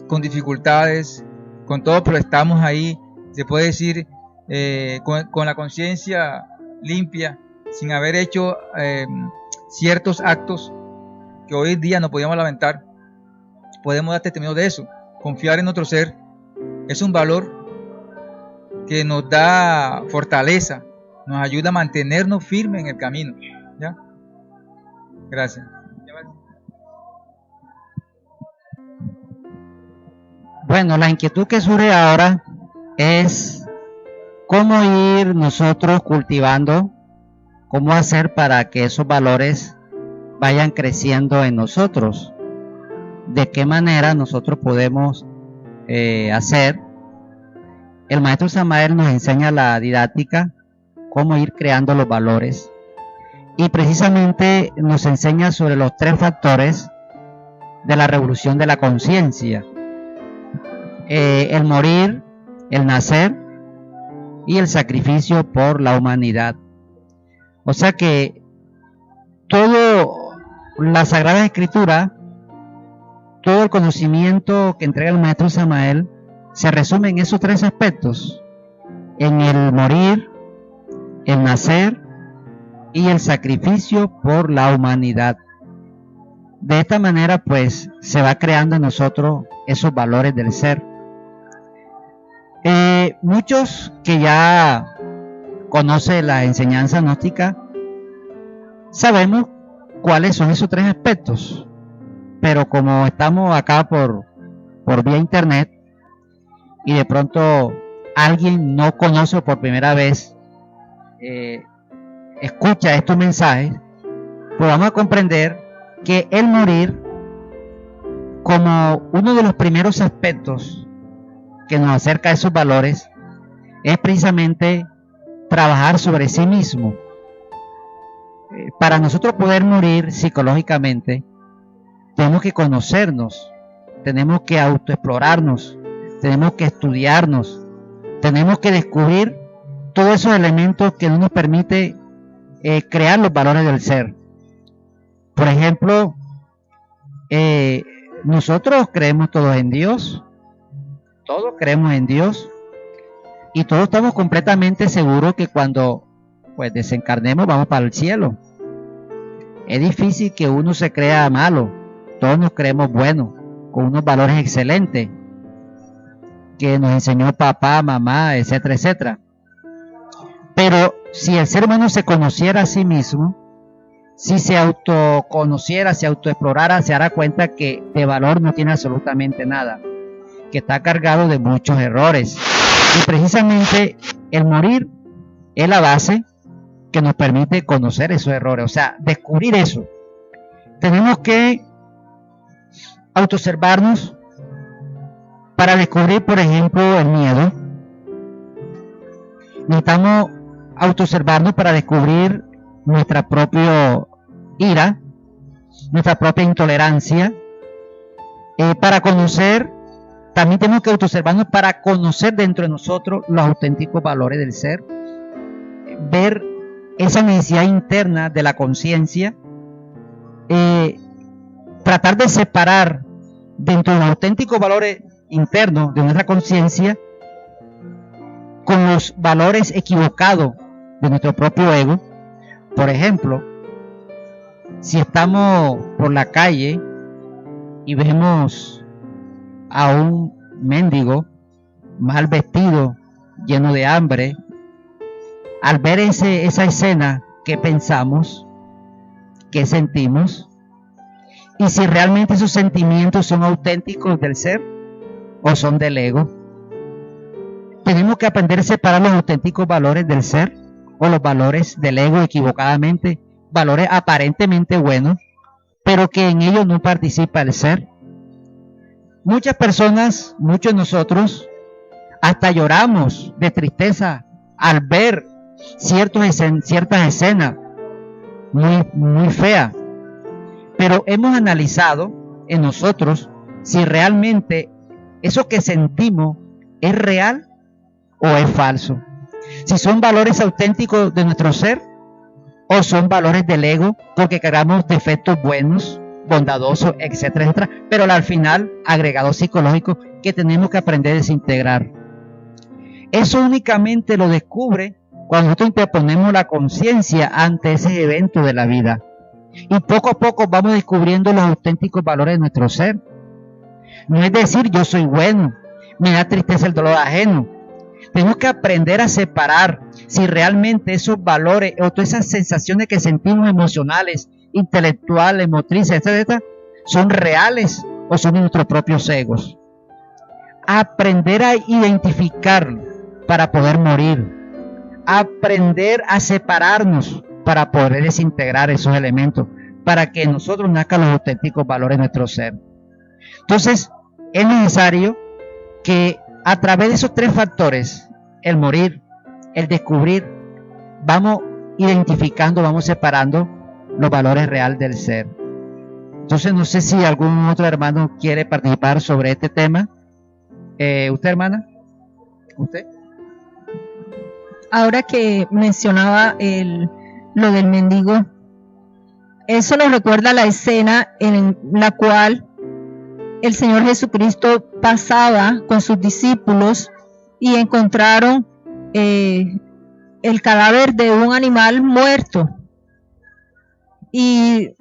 con dificultades, con todo, pero estamos ahí, se puede decir, con la conciencia limpia, sin haber hecho ciertos actos que hoy en día no podíamos lamentar, podemos dar testimonio de eso. Confiar en nuestro ser es un valor que nos da fortaleza, nos ayuda a mantenernos firmes en el camino. ¿Ya? Gracias. Bueno, la inquietud que surge ahora es cómo ir nosotros cultivando, cómo hacer para que esos valores vayan creciendo en nosotros. De qué manera nosotros podemos hacer. El maestro Samael nos enseña la didáctica, cómo ir creando los valores, y precisamente nos enseña sobre los 3 factores de la revolución de la conciencia: el morir, el nacer y el sacrificio por la humanidad. O sea que todo la Sagrada Escritura, todo el conocimiento que entrega el maestro Samael, se resume en esos 3 aspectos: en el morir, el nacer y el sacrificio por la humanidad. De esta manera, pues, se va creando en nosotros esos valores del ser. Muchos que ya conocen la enseñanza gnóstica sabemos cuáles son esos 3 aspectos, pero como estamos acá por vía internet y de pronto alguien no conoce por primera vez, escucha estos mensajes, pues vamos a comprender que el morir, como uno de los primeros aspectos que nos acerca a esos valores, es precisamente trabajar sobre sí mismo. Para nosotros poder morir psicológicamente, tenemos que conocernos, tenemos que autoexplorarnos, tenemos que estudiarnos, tenemos que descubrir todos esos elementos que no nos permite crear los valores del ser. Por ejemplo, nosotros creemos todos en Dios, todos creemos en Dios, y todos estamos completamente seguros que cuando pues desencarnemos vamos para el cielo. Es difícil que uno se crea malo, todos nos creemos buenos, con unos valores excelentes que nos enseñó papá, mamá, etcétera, etcétera. Pero si el ser humano se conociera a sí mismo, si se autoconociera, se autoexplorara, se dará cuenta que de valor no tiene absolutamente nada, que está cargado de muchos errores. Y precisamente el morir es la base que nos permite conocer esos errores, o sea, descubrir eso. Tenemos que autoobservarnos para descubrir, por ejemplo, el miedo. Necesitamos autoobservarnos para descubrir nuestra propia ira, nuestra propia intolerancia. Para conocer, también tenemos que autoobservarnos para conocer dentro de nosotros los auténticos valores del ser, ver esa necesidad interna de la conciencia, tratar de separar dentro de los auténticos valores internos de nuestra conciencia con los valores equivocados de nuestro propio ego. Por ejemplo, si estamos por la calle y vemos a un mendigo mal vestido, lleno de hambre, al ver esa escena, ¿qué pensamos? ¿Qué sentimos? Y si realmente esos sentimientos son auténticos del ser o son del ego. Tenemos que aprender a separar los auténticos valores del ser o los valores del ego equivocadamente, valores aparentemente buenos, pero que en ellos no participa el ser. Muchas personas, muchos de nosotros, hasta lloramos de tristeza al ver ciertas escenas muy feas, pero hemos analizado en nosotros si realmente eso que sentimos es real o es falso, si son valores auténticos de nuestro ser o son valores del ego porque cargamos defectos buenos, bondadosos, etcétera, etcétera, pero al final agregados psicológicos que tenemos que aprender a desintegrar. Eso únicamente lo descubre cuando nosotros interponemos la conciencia ante ese evento de la vida. Y poco a poco vamos descubriendo los auténticos valores de nuestro ser. No es decir, yo soy bueno, me da tristeza el dolor ajeno. Tenemos que aprender a separar si realmente esos valores o todas esas sensaciones que sentimos emocionales, intelectuales, motrices, etc., son reales o son nuestros propios egos. Aprender a identificarlo para poder morir. Aprender a separarnos para poder desintegrar esos elementos, para que nosotros nazcan los auténticos valores de nuestro ser. Entonces, es necesario que a través de esos tres factores, el morir, el descubrir, vamos identificando, vamos separando los valores reales del ser. Entonces, no sé si algún otro hermano quiere participar sobre este tema. ¿Usted, hermana? ¿Usted? Ahora que mencionaba lo del mendigo, eso nos recuerda la escena en la cual el Señor Jesucristo pasaba con sus discípulos y encontraron el cadáver de un animal muerto. Y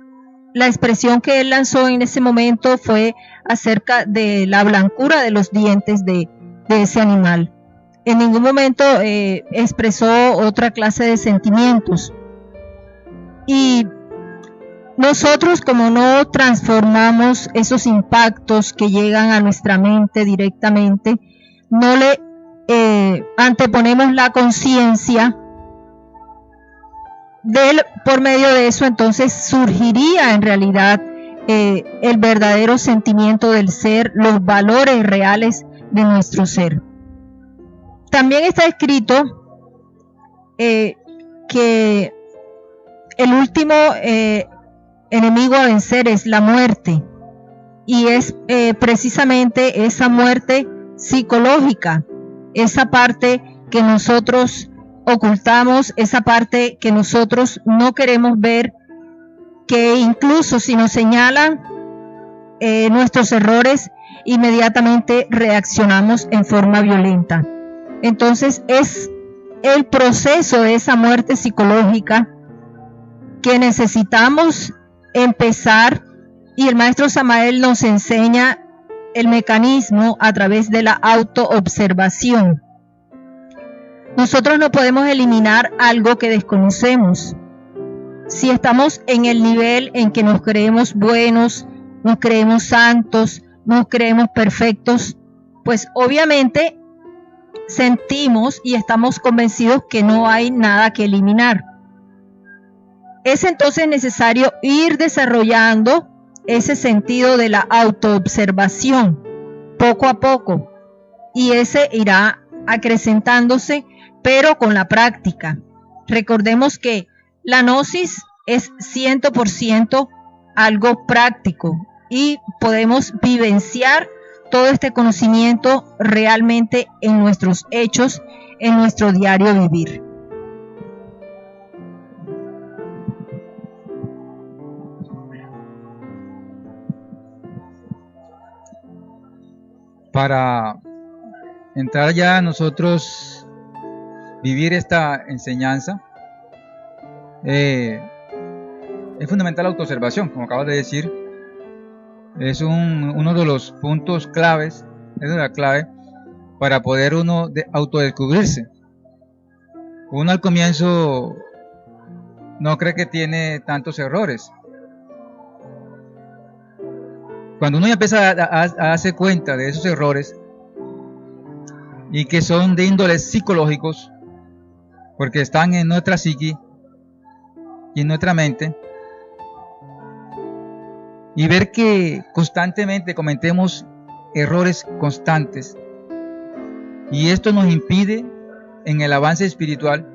la expresión que él lanzó en ese momento fue acerca de la blancura de los dientes de ese animal. En ningún momento expresó otra clase de sentimientos. Y nosotros, como no transformamos esos impactos que llegan a nuestra mente directamente, no le anteponemos la conciencia, por medio de eso entonces surgiría en realidad el verdadero sentimiento del ser, los valores reales de nuestro ser. También está escrito que el último enemigo a vencer es la muerte, y es precisamente esa muerte psicológica, esa parte que nosotros ocultamos, esa parte que nosotros no queremos ver, que incluso si nos señalan nuestros errores, inmediatamente reaccionamos en forma violenta. Entonces es el proceso de esa muerte psicológica que necesitamos empezar, y el maestro Samael nos enseña el mecanismo a través de la autoobservación. Nosotros no podemos eliminar algo que desconocemos. Si estamos en el nivel en que nos creemos buenos, nos creemos santos, nos creemos perfectos, pues obviamente sentimos y estamos convencidos que no hay nada que eliminar. Es entonces necesario ir desarrollando ese sentido de la autoobservación poco a poco, y ese irá acrecentándose, pero con la práctica. Recordemos que la gnosis es 100% algo práctico, y podemos vivenciar todo este conocimiento realmente en nuestros hechos, en nuestro diario vivir. Para entrar ya a nosotros vivir esta enseñanza, es fundamental la autoobservación, como acabas de decir. Es uno de los puntos claves, es la clave para poder uno autodescubrirse. Uno al comienzo no cree que tiene tantos errores. Cuando uno ya empieza a darse cuenta de esos errores, y que son de índoles psicológicos, porque están en nuestra psique y en nuestra mente, y ver que constantemente cometemos errores constantes, y esto nos impide en el avance espiritual.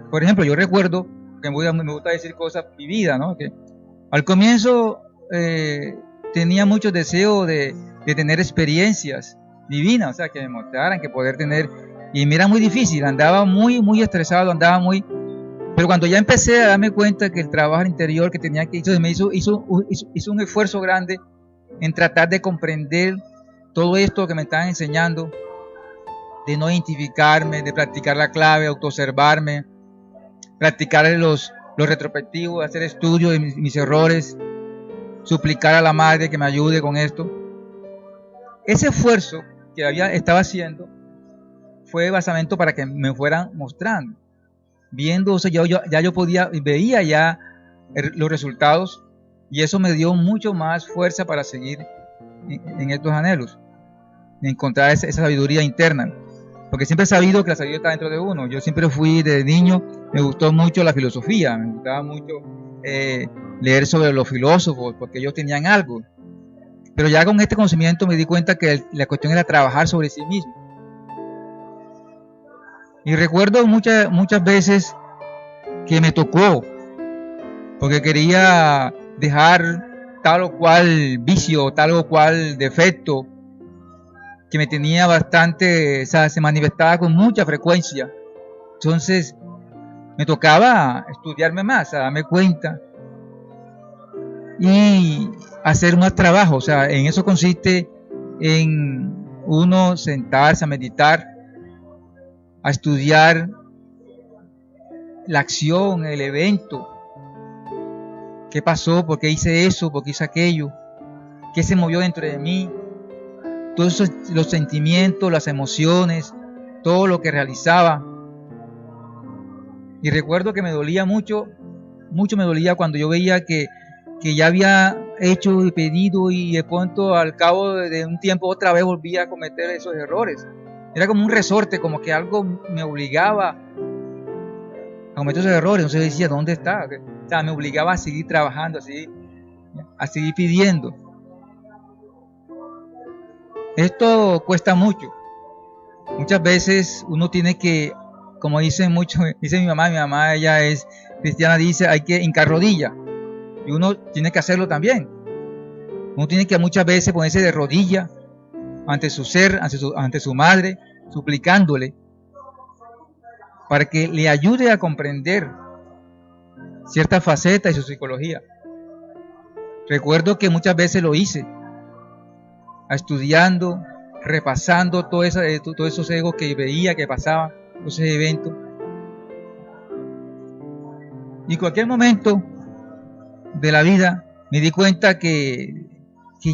Por ejemplo, yo recuerdo que me gusta decir cosas vividas, ¿no? Que al comienzo tenía mucho deseo de tener experiencias divinas, o sea, que me mostraran, que poder tener, y me era muy difícil, andaba muy estresado, pero cuando ya empecé a darme cuenta que el trabajo interior que tenía que hacer, hizo un esfuerzo grande en tratar de comprender todo esto que me estaban enseñando, de no identificarme, de practicar la clave, autoobservarme, practicar los retrospectivos, hacer estudio de mis errores, suplicar a la madre que me ayude con esto. Ese esfuerzo que estaba haciendo fue basamento para que me fueran mostrando, viendo, o sea, veía ya los resultados, y eso me dio mucho más fuerza para seguir en estos anhelos, en encontrar esa sabiduría interna, porque siempre he sabido que la sabiduría está dentro de uno. Yo siempre fui desde niño, me gustó mucho la filosofía, me gustaba mucho leer sobre los filósofos, porque ellos tenían algo, pero ya con este conocimiento me di cuenta que la cuestión era trabajar sobre sí mismo. Y recuerdo muchas veces que me tocó, porque quería dejar tal o cual vicio, tal o cual defecto que me tenía bastante, o sea, se manifestaba con mucha frecuencia. Entonces me tocaba estudiarme más, darme cuenta y hacer más trabajo. O sea, en eso consiste en uno sentarse a meditar, a estudiar la acción, el evento, qué pasó, por qué hice eso, por qué hice aquello, qué se movió dentro de mí, todos los sentimientos, las emociones, todo lo que realizaba. Y recuerdo que me dolía mucho me dolía cuando yo veía que ya había hecho y pedido, y de pronto al cabo de un tiempo otra vez volvía a cometer esos errores. Era como un resorte, como que algo me obligaba a cometer esos errores. Entonces decía, ¿dónde está? O sea, me obligaba a seguir trabajando, a seguir pidiendo. Esto cuesta mucho. Muchas veces uno tiene que, como dice mi mamá, ella es cristiana, dice, hay que hincar rodilla. Y uno tiene que hacerlo también. Uno tiene que muchas veces ponerse de rodilla ante su ser, ante su madre, suplicándole para que le ayude a comprender ciertas facetas de su psicología. Recuerdo que muchas veces lo hice, estudiando, repasando todos esos egos que veía que pasaban, esos eventos. Y en cualquier momento de la vida me di cuenta que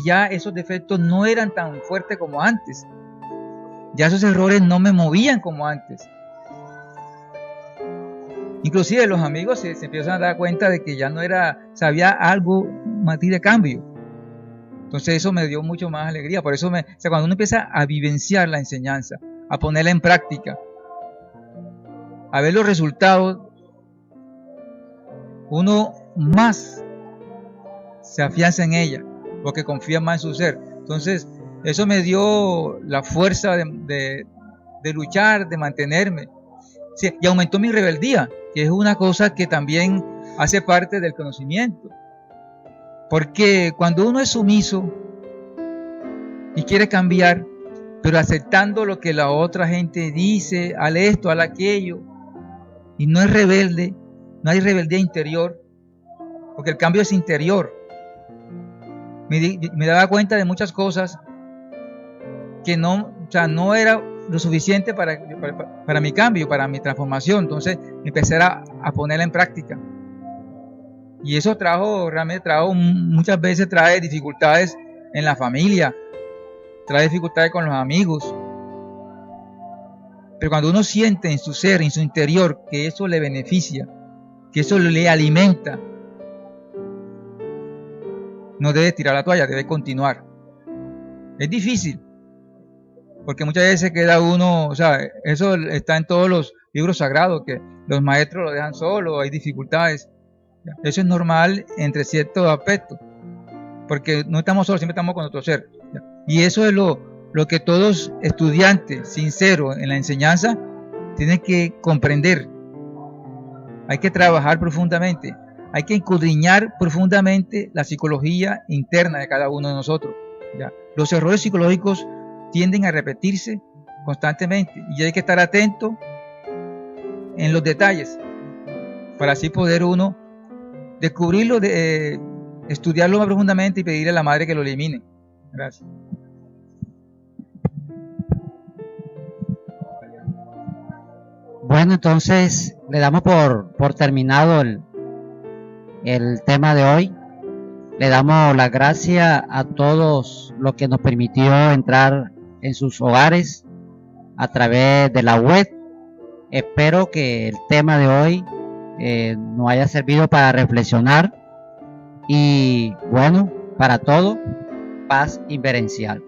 ya esos defectos no eran tan fuertes como antes. Ya esos errores no me movían como antes. Inclusive los amigos se empiezan a dar cuenta de que ya no era, había algo matiz de cambio. Entonces eso me dio mucho más alegría. Por eso cuando uno empieza a vivenciar la enseñanza, a ponerla en práctica, a ver los resultados, uno más se afianza en ella, porque confía más en su ser. Entonces eso me dio la fuerza de luchar, de mantenerme. Sí, y aumentó mi rebeldía, que es una cosa que también hace parte del conocimiento. Porque cuando uno es sumiso y quiere cambiar, pero aceptando lo que la otra gente dice, al esto, al aquello, y no es rebelde, no hay rebeldía interior, porque el cambio es interior. Me daba cuenta de muchas cosas que no era lo suficiente para mi cambio, para mi transformación. Entonces empecé a ponerla en práctica. Y eso muchas veces trae dificultades en la familia, trae dificultades con los amigos. Pero cuando uno siente en su ser, en su interior, que eso le beneficia, que eso le alimenta, no debe tirar la toalla, debe continuar. Es difícil, porque muchas veces queda uno, eso está en todos los libros sagrados, que los maestros lo dejan solo, hay dificultades. Eso es normal entre ciertos aspectos, porque no estamos solos, siempre estamos con nuestro ser. Y eso es lo que todos estudiantes sinceros en la enseñanza tienen que comprender. Hay que trabajar profundamente, hay que escudriñar profundamente la psicología interna de cada uno de nosotros. Los errores psicológicos tienden a repetirse constantemente y hay que estar atento en los detalles para así poder uno descubrirlo, estudiarlo más profundamente y pedirle a la madre que lo elimine. Gracias. Bueno, entonces le damos por terminado el tema de hoy. Le damos las gracias a todos los que nos permitió entrar en sus hogares a través de la web. Espero que el tema de hoy nos haya servido para reflexionar y bueno, para todo, paz inverencial.